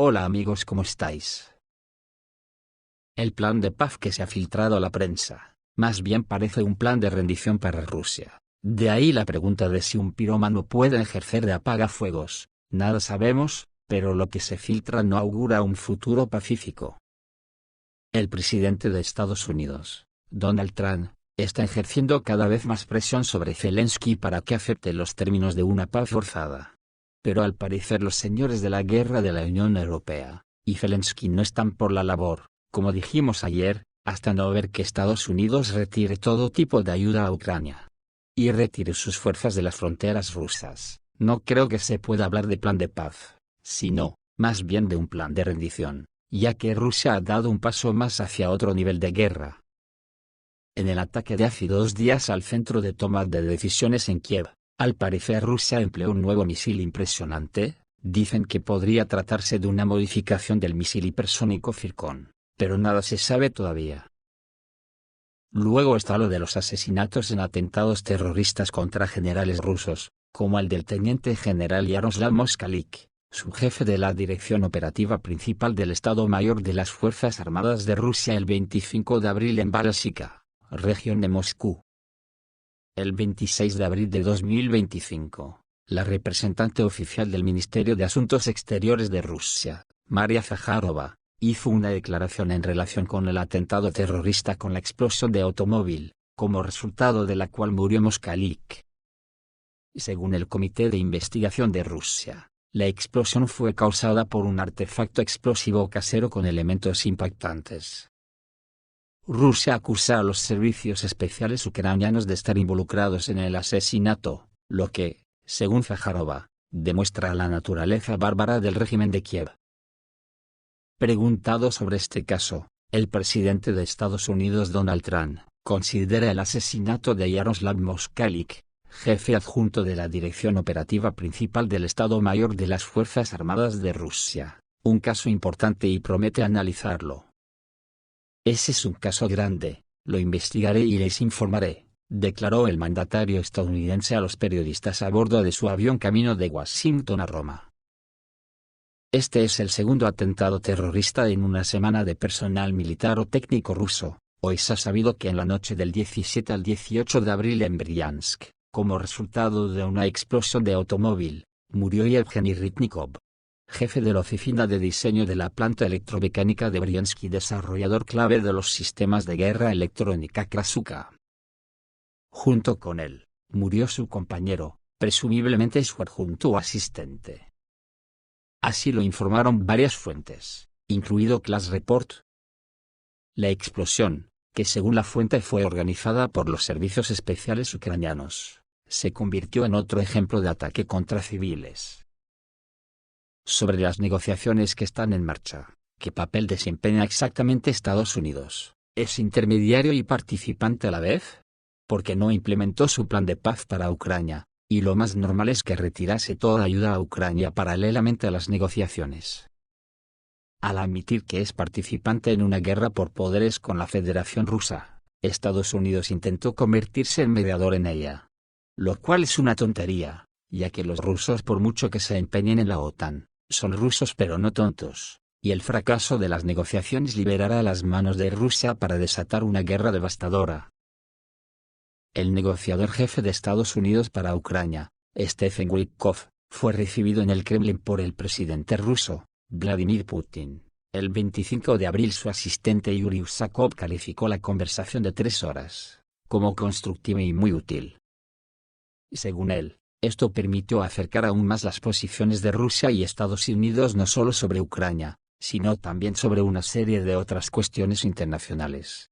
Hola amigos, ¿cómo estáis? El plan de paz que se ha filtrado a la prensa, más bien parece un plan de rendición para Rusia. De ahí la pregunta de si un pirómano puede ejercer de apagafuegos. Nada sabemos, pero lo que se filtra no augura un futuro pacífico. El presidente de Estados Unidos, Donald Trump, está ejerciendo cada vez más presión sobre Zelensky para que acepte los términos de una paz forzada. Pero al parecer los señores de la guerra de la Unión Europea y Zelensky no están por la labor, como dijimos ayer, hasta no ver que Estados Unidos retire todo tipo de ayuda a Ucrania y retire sus fuerzas de las fronteras rusas. No creo que se pueda hablar de plan de paz, sino, más bien de un plan de rendición, ya que Rusia ha dado un paso más hacia otro nivel de guerra. En el ataque de hace 2 días al centro de toma de decisiones en Kiev, al parecer Rusia empleó un nuevo misil impresionante. Dicen que podría tratarse de una modificación del misil hipersónico Zircon, pero nada se sabe todavía. Luego está lo de los asesinatos en atentados terroristas contra generales rusos, como el del teniente general Yaroslav Moskalik, su jefe de la Dirección Operativa Principal del Estado Mayor de las Fuerzas Armadas de Rusia el 25 de abril en Balashikha, región de Moscú. El 26 de abril de 2025, la representante oficial del Ministerio de Asuntos Exteriores de Rusia, Maria Zakharova, hizo una declaración en relación con el atentado terrorista con la explosión de automóvil, como resultado de la cual murió Moskalik. Según el Comité de Investigación de Rusia, la explosión fue causada por un artefacto explosivo casero con elementos impactantes. Rusia acusa a los servicios especiales ucranianos de estar involucrados en el asesinato, lo que, según Zakharova, demuestra la naturaleza bárbara del régimen de Kiev. Preguntado sobre este caso, el presidente de Estados Unidos Donald Trump considera el asesinato de Yaroslav Moskalik, jefe adjunto de la Dirección Operativa Principal del Estado Mayor de las Fuerzas Armadas de Rusia, un caso importante y promete analizarlo. Ese es un caso grande, lo investigaré y les informaré, declaró el mandatario estadounidense a los periodistas a bordo de su avión camino de Washington a Roma. Este es el segundo atentado terrorista en una semana de personal militar o técnico ruso. Hoy se ha sabido que en la noche del 17 al 18 de abril en Briansk, como resultado de una explosión de automóvil, murió Yevgeny Ritnikov, jefe de la oficina de diseño de la planta electromecánica de Briansk y desarrollador clave de los sistemas de guerra electrónica Krasuka. Junto con él, murió su compañero, presumiblemente su adjunto o asistente. Así lo informaron varias fuentes, incluido Class Report. La explosión, que según la fuente fue organizada por los servicios especiales ucranianos, se convirtió en otro ejemplo de ataque contra civiles. Sobre las negociaciones que están en marcha, ¿qué papel desempeña exactamente Estados Unidos? ¿Es intermediario y participante a la vez? Porque no implementó su plan de paz para Ucrania, y lo más normal es que retirase toda ayuda a Ucrania paralelamente a las negociaciones. Al admitir que es participante en una guerra por poderes con la Federación Rusa, Estados Unidos intentó convertirse en mediador en ella. Lo cual es una tontería, ya que los rusos, por mucho que se empeñen en la OTAN, son rusos pero no tontos, y el fracaso de las negociaciones liberará las manos de Rusia para desatar una guerra devastadora. El negociador jefe de Estados Unidos para Ucrania, Stephen Witkoff, fue recibido en el Kremlin por el presidente ruso, Vladimir Putin. El 25 de abril su asistente Yuri Usakov calificó la conversación de 3 horas como constructiva y muy útil. Según él, esto permitió acercar aún más las posiciones de Rusia y Estados Unidos no solo sobre Ucrania, sino también sobre una serie de otras cuestiones internacionales.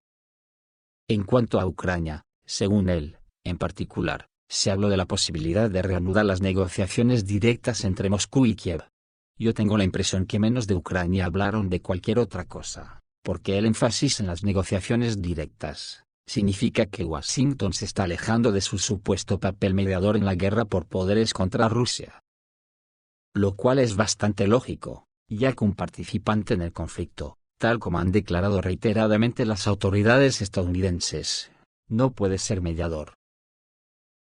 En cuanto a Ucrania, según él, en particular, se habló de la posibilidad de reanudar las negociaciones directas entre Moscú y Kiev. Yo tengo la impresión que menos de Ucrania hablaron de cualquier otra cosa, porque el énfasis en las negociaciones directas significa que Washington se está alejando de su supuesto papel mediador en la guerra por poderes contra Rusia. Lo cual es bastante lógico, ya que un participante en el conflicto, tal como han declarado reiteradamente las autoridades estadounidenses, no puede ser mediador.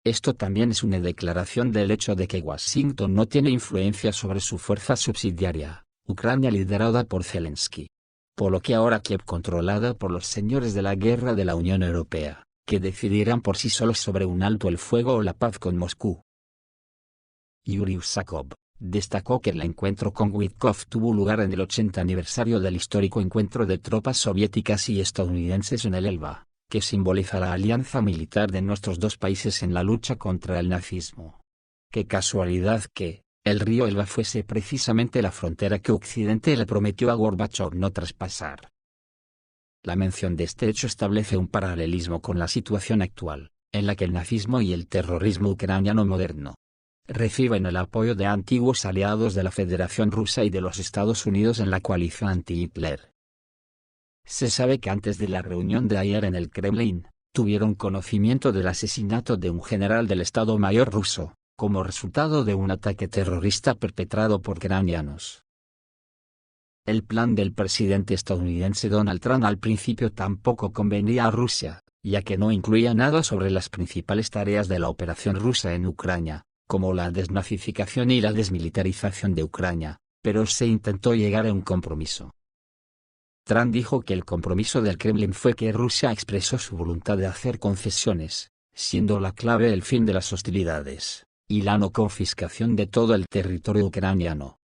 Esto también es una declaración del hecho de que Washington no tiene influencia sobre su fuerza subsidiaria, Ucrania liderada por Zelensky. Por lo que ahora Kiev controlada por los señores de la guerra de la Unión Europea, que decidirán por sí solos sobre un alto el fuego o la paz con Moscú. Yuri Usakov destacó que el encuentro con Witkoff tuvo lugar en el 80 aniversario del histórico encuentro de tropas soviéticas y estadounidenses en el Elba, que simboliza la alianza militar de nuestros dos países en la lucha contra el nazismo. Qué casualidad que el río Elba fuese precisamente la frontera que Occidente le prometió a Gorbachov no traspasar. La mención de este hecho establece un paralelismo con la situación actual, en la que el nazismo y el terrorismo ucraniano moderno reciben el apoyo de antiguos aliados de la Federación Rusa y de los Estados Unidos en la coalición anti-Hitler. Se sabe que antes de la reunión de ayer en el Kremlin, tuvieron conocimiento del asesinato de un general del Estado Mayor ruso, como resultado de un ataque terrorista perpetrado por ucranianos. El plan del presidente estadounidense Donald Trump al principio tampoco convenía a Rusia, ya que no incluía nada sobre las principales tareas de la operación rusa en Ucrania, como la desnazificación y la desmilitarización de Ucrania, pero se intentó llegar a un compromiso. Trump dijo que el compromiso del Kremlin fue que Rusia expresó su voluntad de hacer concesiones, siendo la clave el fin de las hostilidades, y la no confiscación de todo el territorio ucraniano.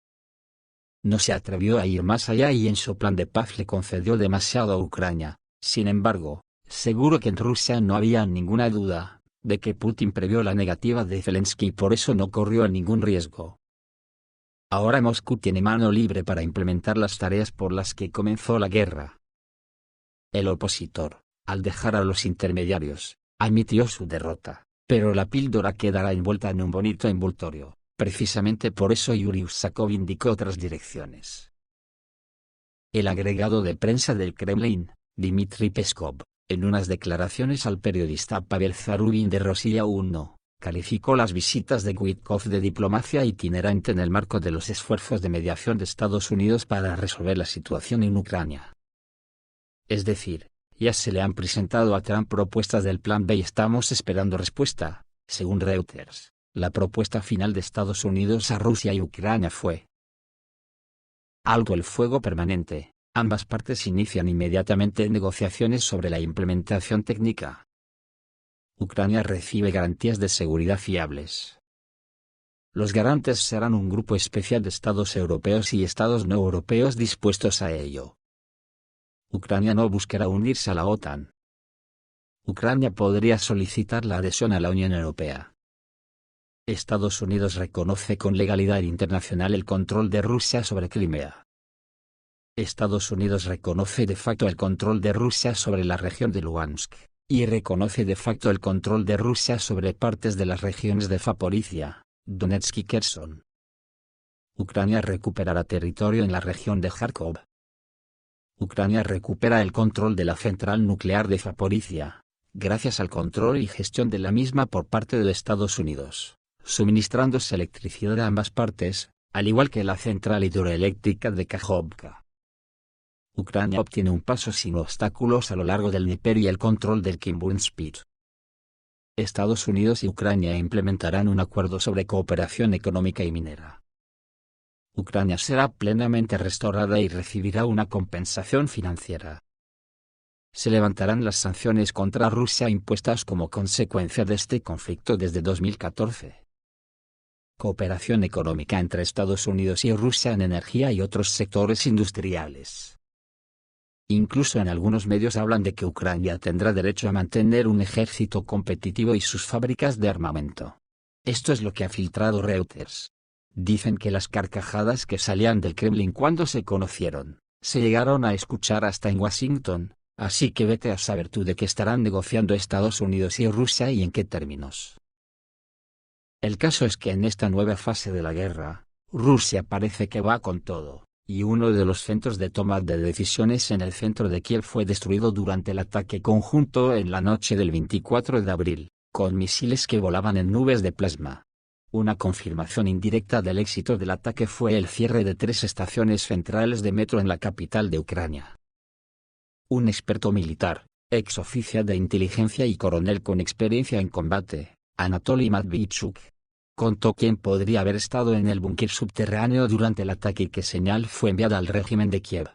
No se atrevió a ir más allá y en su plan de paz le concedió demasiado a Ucrania. Sin embargo, seguro que en Rusia no había ninguna duda de que Putin previó la negativa de Zelensky y por eso no corrió ningún riesgo. Ahora Moscú tiene mano libre para implementar las tareas por las que comenzó la guerra. El opositor, al dejar a los intermediarios, admitió su derrota, pero la píldora quedará envuelta en un bonito envoltorio. Precisamente por eso Yuri Usakov indicó otras direcciones. El agregado de prensa del Kremlin, Dmitry Peskov, en unas declaraciones al periodista Pavel Zarubin de Rossiya 1, calificó las visitas de Witkoff de diplomacia itinerante en el marco de los esfuerzos de mediación de Estados Unidos para resolver la situación en Ucrania. Es decir, ya se le han presentado a Trump propuestas del Plan B y estamos esperando respuesta, según Reuters. La propuesta final de Estados Unidos a Rusia y Ucrania fue: alto el fuego permanente. Ambas partes inician inmediatamente negociaciones sobre la implementación técnica. Ucrania recibe garantías de seguridad fiables. Los garantes serán un grupo especial de estados europeos y estados no europeos dispuestos a ello. Ucrania no buscará unirse a la OTAN. Ucrania podría solicitar la adhesión a la Unión Europea. Estados Unidos reconoce con legalidad internacional el control de Rusia sobre Crimea. Estados Unidos reconoce de facto el control de Rusia sobre la región de Luhansk, y reconoce de facto el control de Rusia sobre partes de las regiones de Zaporizhia, Donetsk y Kherson. Ucrania recuperará territorio en la región de Kharkov. Ucrania recupera el control de la central nuclear de Zaporizhia, gracias al control y gestión de la misma por parte de Estados Unidos, suministrándose electricidad a ambas partes, al igual que la central hidroeléctrica de Kakhovka. Ucrania obtiene un paso sin obstáculos a lo largo del Dnieper y el control del Kimbunspit. Estados Unidos y Ucrania implementarán un acuerdo sobre cooperación económica y minera. Ucrania será plenamente restaurada y recibirá una compensación financiera. Se levantarán las sanciones contra Rusia impuestas como consecuencia de este conflicto desde 2014. Cooperación económica entre Estados Unidos y Rusia en energía y otros sectores industriales. Incluso en algunos medios hablan de que Ucrania tendrá derecho a mantener un ejército competitivo y sus fábricas de armamento. Esto es lo que ha filtrado Reuters. Dicen que las carcajadas que salían del Kremlin cuando se conocieron, se llegaron a escuchar hasta en Washington, así que vete a saber tú de qué estarán negociando Estados Unidos y Rusia y en qué términos. El caso es que en esta nueva fase de la guerra, Rusia parece que va con todo. Y uno de los centros de toma de decisiones en el centro de Kiev fue destruido durante el ataque conjunto en la noche del 24 de abril, con misiles que volaban en nubes de plasma. Una confirmación indirecta del éxito del ataque fue el cierre de 3 estaciones centrales de metro en la capital de Ucrania. Un experto militar, ex oficial de inteligencia y coronel con experiencia en combate, Anatoly Matvichuk, contó quién podría haber estado en el búnker subterráneo durante el ataque y qué señal fue enviada al régimen de Kiev.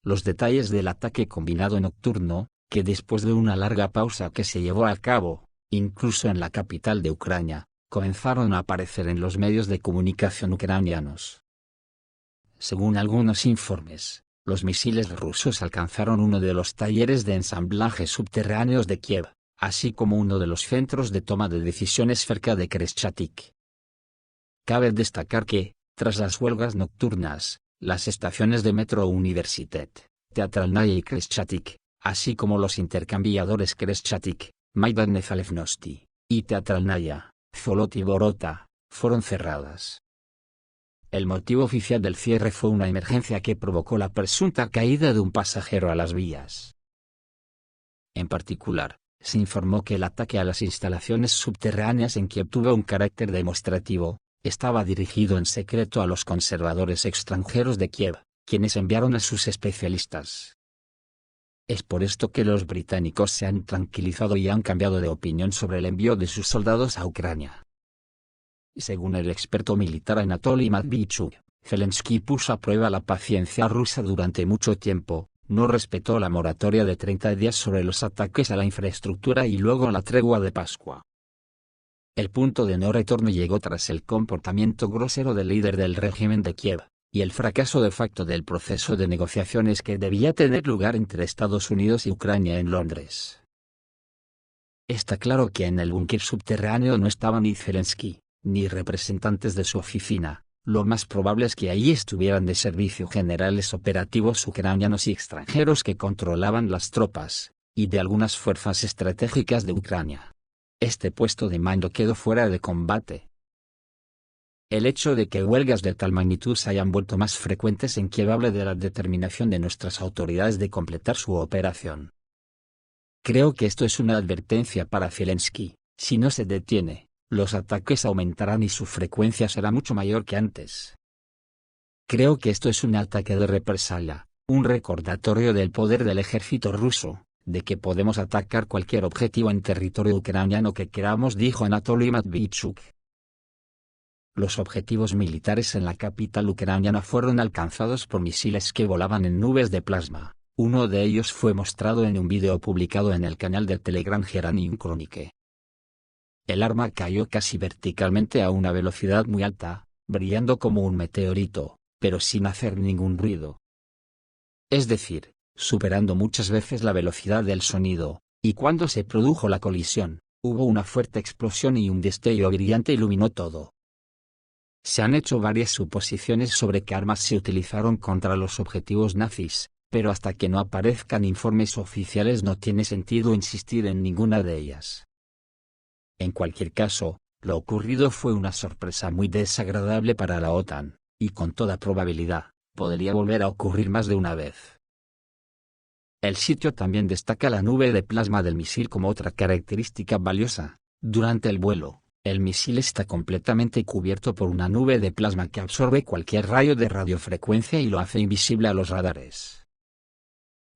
Los detalles del ataque combinado nocturno, que después de una larga pausa que se llevó a cabo, incluso en la capital de Ucrania, comenzaron a aparecer en los medios de comunicación ucranianos. Según algunos informes, los misiles rusos alcanzaron uno de los talleres de ensamblaje subterráneos de Kiev, así como uno de los centros de toma de decisiones cerca de Khreshchatyk. Cabe destacar que, tras las huelgas nocturnas, las estaciones de metro Universitet, Teatralnaya y Khreshchatyk, así como los intercambiadores Khreshchatyk, Maidan Nezalezhnosti, y Teatralnaya, Zolot y Borota, fueron cerradas. El motivo oficial del cierre fue una emergencia que provocó la presunta caída de un pasajero a las vías. En particular, se informó que el ataque a las instalaciones subterráneas en Kiev tuvo un carácter demostrativo, estaba dirigido en secreto a los conservadores extranjeros de Kiev, quienes enviaron a sus especialistas. Es por esto que los británicos se han tranquilizado y han cambiado de opinión sobre el envío de sus soldados a Ucrania. Según el experto militar Anatoly Matviichuk, Zelensky puso a prueba la paciencia rusa durante mucho tiempo, no respetó la moratoria de 30 días sobre los ataques a la infraestructura y luego la tregua de Pascua. El punto de no retorno llegó tras el comportamiento grosero del líder del régimen de Kiev, y el fracaso de facto del proceso de negociaciones que debía tener lugar entre Estados Unidos y Ucrania en Londres. Está claro que en el búnker subterráneo no estaba ni Zelensky, ni representantes de su oficina. Lo más probable es que allí estuvieran de servicio generales operativos ucranianos y extranjeros que controlaban las tropas, y de algunas fuerzas estratégicas de Ucrania. Este puesto de mando quedó fuera de combate. El hecho de que huelgas de tal magnitud se hayan vuelto más frecuentes en Kiev habla de la determinación de nuestras autoridades de completar su operación. Creo que esto es una advertencia para Zelensky: si no se detiene, los ataques aumentarán y su frecuencia será mucho mayor que antes. Creo que esto es un ataque de represalia, un recordatorio del poder del ejército ruso, de que podemos atacar cualquier objetivo en territorio ucraniano que queramos, dijo Anatoly Matviichuk. Los objetivos militares en la capital ucraniana fueron alcanzados por misiles que volaban en nubes de plasma. Uno de ellos fue mostrado en un vídeo publicado en el canal de Telegram Geranium Chronicle. El arma cayó casi verticalmente a una velocidad muy alta, brillando como un meteorito, pero sin hacer ningún ruido. Es decir, superando muchas veces la velocidad del sonido, y cuando se produjo la colisión, hubo una fuerte explosión y un destello brillante iluminó todo. Se han hecho varias suposiciones sobre qué armas se utilizaron contra los objetivos nazis, pero hasta que no aparezcan informes oficiales no tiene sentido insistir en ninguna de ellas. En cualquier caso, lo ocurrido fue una sorpresa muy desagradable para la OTAN, y con toda probabilidad, podría volver a ocurrir más de una vez. El sitio también destaca la nube de plasma del misil como otra característica valiosa. Durante el vuelo, el misil está completamente cubierto por una nube de plasma que absorbe cualquier rayo de radiofrecuencia y lo hace invisible a los radares.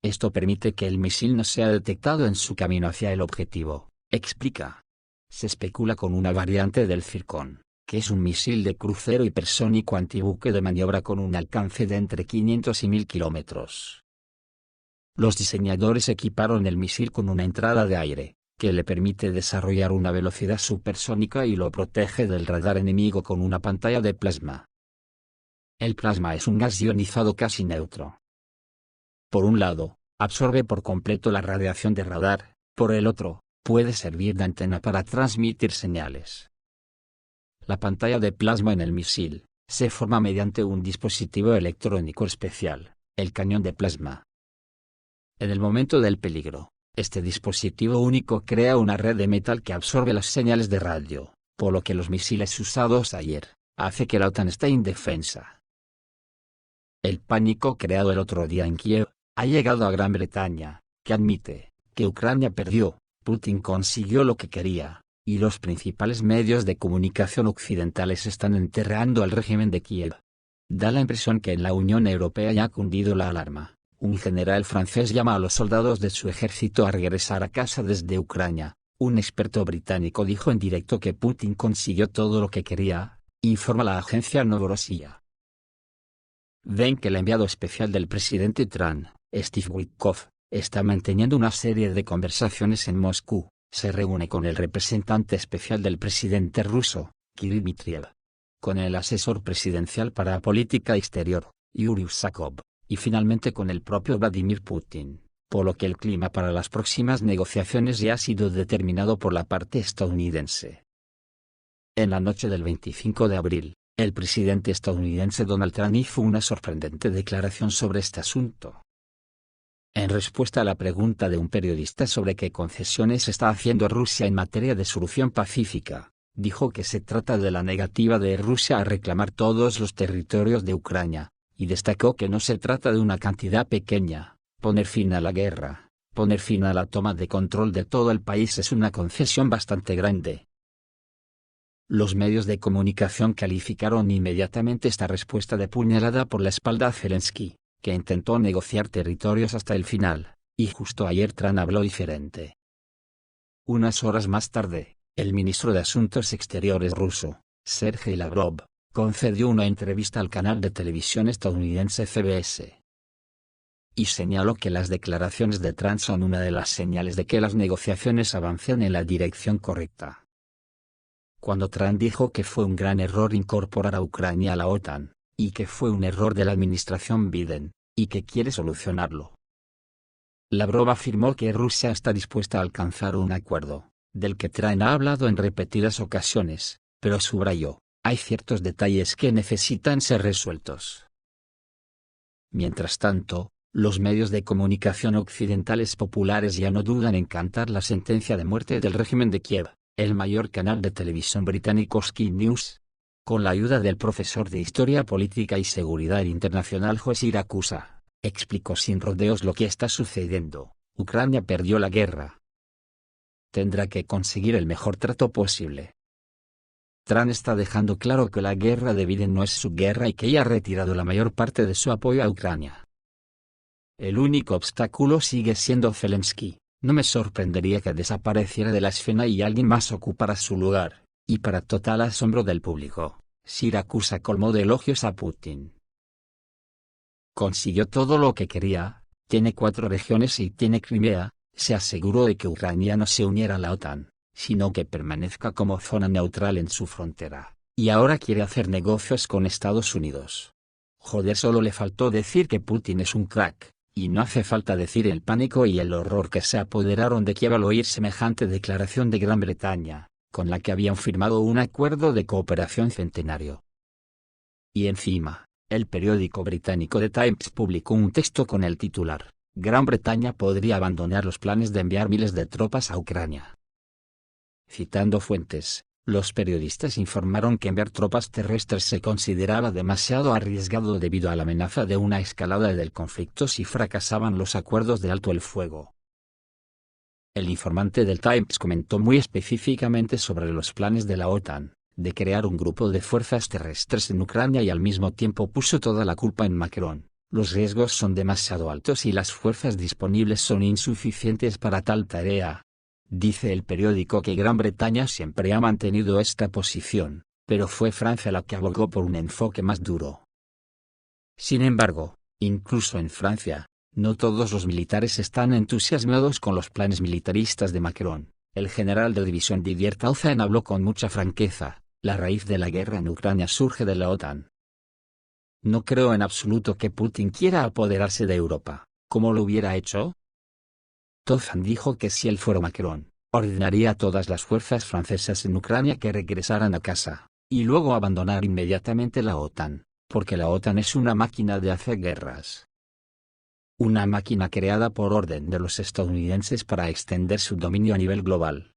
Esto permite que el misil no sea detectado en su camino hacia el objetivo, explica. Se especula con una variante del Zircon, que es un misil de crucero hipersónico antibuque de maniobra con un alcance de entre 500 y 1000 kilómetros. Los diseñadores equiparon el misil con una entrada de aire, que le permite desarrollar una velocidad supersónica y lo protege del radar enemigo con una pantalla de plasma. El plasma es un gas ionizado casi neutro. Por un lado, absorbe por completo la radiación de radar, por el otro, puede servir de antena para transmitir señales. La pantalla de plasma en el misil se forma mediante un dispositivo electrónico especial, el cañón de plasma. En el momento del peligro, este dispositivo único crea una red de metal que absorbe las señales de radio, por lo que los misiles usados ayer hace que la OTAN esté indefensa. El pánico creado el otro día en Kiev ha llegado a Gran Bretaña, que admite que Ucrania perdió. Putin consiguió lo que quería, y los principales medios de comunicación occidentales están enterrando al régimen de Kiev. Da la impresión que en la Unión Europea ya ha cundido la alarma. Un general francés llama a los soldados de su ejército a regresar a casa desde Ucrania, Un experto británico dijo en directo que Putin consiguió todo lo que quería, informa la agencia Novorossiya. Ven que el enviado especial del presidente Trump, Steve Witkoff, está manteniendo una serie de conversaciones en Moscú. Se reúne con el representante especial del presidente ruso, Kirill Dmitriev, con el asesor presidencial para política exterior, Yuri Usakov, y finalmente con el propio Vladimir Putin, por lo que el clima para las próximas negociaciones ya ha sido determinado por la parte estadounidense. En la noche del 25 de abril, el presidente estadounidense Donald Trump hizo una sorprendente declaración sobre este asunto. En respuesta a la pregunta de un periodista sobre qué concesiones está haciendo Rusia en materia de solución pacífica, dijo que se trata de la negativa de Rusia a reclamar todos los territorios de Ucrania, y destacó que no se trata de una cantidad pequeña. Poner fin a la guerra, poner fin a la toma de control de todo el país es una concesión bastante grande. Los medios de comunicación calificaron inmediatamente esta respuesta de puñalada por la espalda a Zelensky, que intentó negociar territorios hasta el final, y justo ayer Trump habló diferente. Unas horas más tarde, el ministro de Asuntos Exteriores ruso, Sergei Lavrov, concedió una entrevista al canal de televisión estadounidense CBS. Y señaló que las declaraciones de Trump son una de las señales de que las negociaciones avancen en la dirección correcta. Cuando Trump dijo que fue un gran error incorporar a Ucrania a la OTAN, y que fue un error de la administración Biden, y que quiere solucionarlo. Lavrov afirmó que Rusia está dispuesta a alcanzar un acuerdo, del que Trump ha hablado en repetidas ocasiones, pero subrayó, hay ciertos detalles que necesitan ser resueltos. Mientras tanto, los medios de comunicación occidentales populares ya no dudan en cantar la sentencia de muerte del régimen de Kiev. El mayor canal de televisión británico Sky News, con la ayuda del profesor de Historia Política y Seguridad Internacional José Iracusa, explicó sin rodeos lo que está sucediendo. Ucrania perdió la guerra. Tendrá que conseguir el mejor trato posible. Trump está dejando claro que la guerra de Biden no es su guerra y que ya ha retirado la mayor parte de su apoyo a Ucrania. El único obstáculo sigue siendo Zelensky. No me sorprendería que desapareciera de la escena y alguien más ocupara su lugar, y para total asombro del público, Siracusa colmó de elogios a Putin. Consiguió todo lo que quería, tiene 4 regiones y tiene Crimea, se aseguró de que Ucrania no se uniera a la OTAN, sino que permanezca como zona neutral en su frontera, y ahora quiere hacer negocios con Estados Unidos. Joder, solo le faltó decir que Putin es un crack. Y no hace falta decir el pánico y el horror que se apoderaron de Kiev al oír semejante declaración de Gran Bretaña, con la que habían firmado un acuerdo de cooperación centenario. Y encima, el periódico británico The Times publicó un texto con el titular, Gran Bretaña podría abandonar los planes de enviar miles de tropas a Ucrania. Citando fuentes, los periodistas informaron que enviar tropas terrestres se consideraba demasiado arriesgado debido a la amenaza de una escalada del conflicto si fracasaban los acuerdos de alto el fuego. El informante del Times comentó muy específicamente sobre los planes de la OTAN, de crear un grupo de fuerzas terrestres en Ucrania y al mismo tiempo puso toda la culpa en Macron. Los riesgos son demasiado altos y las fuerzas disponibles son insuficientes para tal tarea. Dice el periódico que Gran Bretaña siempre ha mantenido esta posición, pero fue Francia la que abogó por un enfoque más duro. Sin embargo, incluso en Francia, no todos los militares están entusiasmados con los planes militaristas de Macron. El general de división Didier Tauzin habló con mucha franqueza, la raíz de la guerra en Ucrania surge de la OTAN. No creo en absoluto que Putin quiera apoderarse de Europa, ¿cómo lo hubiera hecho? Tauzin dijo que si él fuera Macron, ordenaría a todas las fuerzas francesas en Ucrania que regresaran a casa, y luego abandonar inmediatamente la OTAN, porque la OTAN es una máquina de hacer guerras. Una máquina creada por orden de los estadounidenses para extender su dominio a nivel global.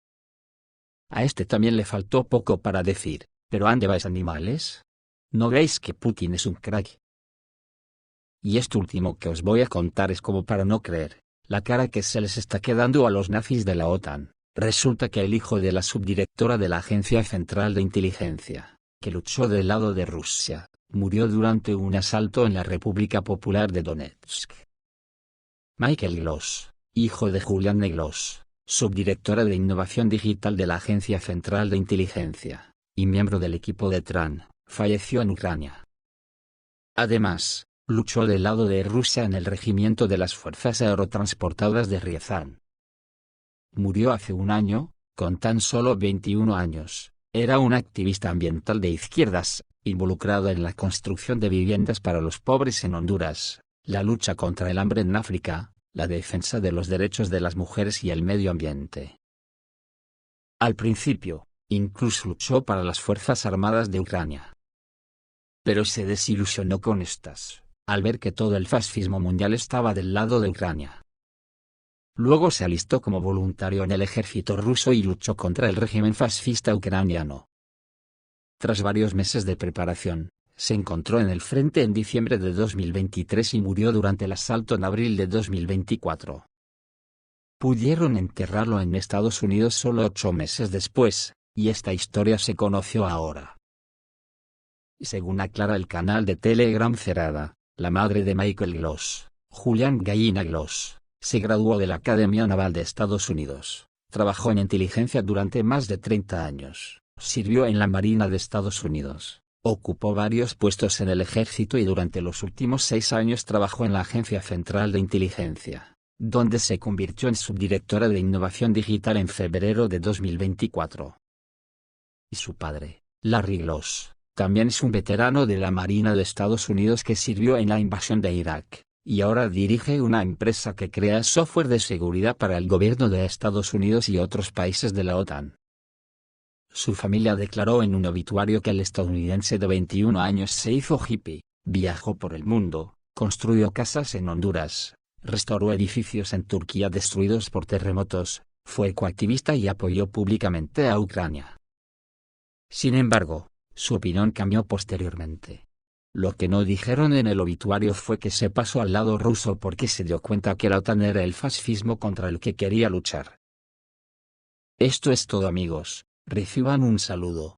A este también le faltó poco para decir, ¿pero ande vais animales? ¿No veis que Putin es un crack? Y esto último que os voy a contar es como para no creer. La cara que se les está quedando a los nazis de la OTAN. Resulta que el hijo de la subdirectora de la Agencia Central de Inteligencia, que luchó del lado de Rusia, murió durante un asalto en la República Popular de Donetsk. Michael Glos, hijo de Julian Neglos, subdirectora de Innovación Digital de la Agencia Central de Inteligencia, y miembro del equipo de Tran, falleció en Ucrania. Además, luchó del lado de Rusia en el regimiento de las Fuerzas Aerotransportadas de Riazán. Murió hace un año, con tan solo 21 años. Era una activista ambiental de izquierdas, involucrada en la construcción de viviendas para los pobres en Honduras, la lucha contra el hambre en África, la defensa de los derechos de las mujeres y el medio ambiente. Al principio, incluso luchó para las Fuerzas Armadas de Ucrania. Pero se desilusionó con estas, al ver que todo el fascismo mundial estaba del lado de Ucrania. Luego se alistó como voluntario en el ejército ruso y luchó contra el régimen fascista ucraniano. Tras varios meses de preparación, se encontró en el frente en diciembre de 2023 y murió durante el asalto en abril de 2024. Pudieron enterrarlo en Estados Unidos solo 8 meses después, y esta historia se conoció ahora. Según aclara el canal de Telegram Cerrada, la madre de Michael Gloss, Julian Gallina Gloss, se graduó de la Academia Naval de Estados Unidos, trabajó en inteligencia durante más de 30 años, sirvió en la Marina de Estados Unidos, ocupó varios puestos en el ejército y durante los últimos 6 años trabajó en la Agencia Central de Inteligencia, donde se convirtió en subdirectora de Innovación Digital en febrero de 2024. Y su padre, Larry Gloss, también es un veterano de la Marina de Estados Unidos que sirvió en la invasión de Irak, y ahora dirige una empresa que crea software de seguridad para el gobierno de Estados Unidos y otros países de la OTAN. Su familia declaró en un obituario que el estadounidense de 21 años se hizo hippie, viajó por el mundo, construyó casas en Honduras, restauró edificios en Turquía destruidos por terremotos, fue ecoactivista y apoyó públicamente a Ucrania. Sin embargo, su opinión cambió posteriormente. Lo que no dijeron en el obituario fue que se pasó al lado ruso porque se dio cuenta que la OTAN era el fascismo contra el que quería luchar. Esto es todo, amigos, reciban un saludo.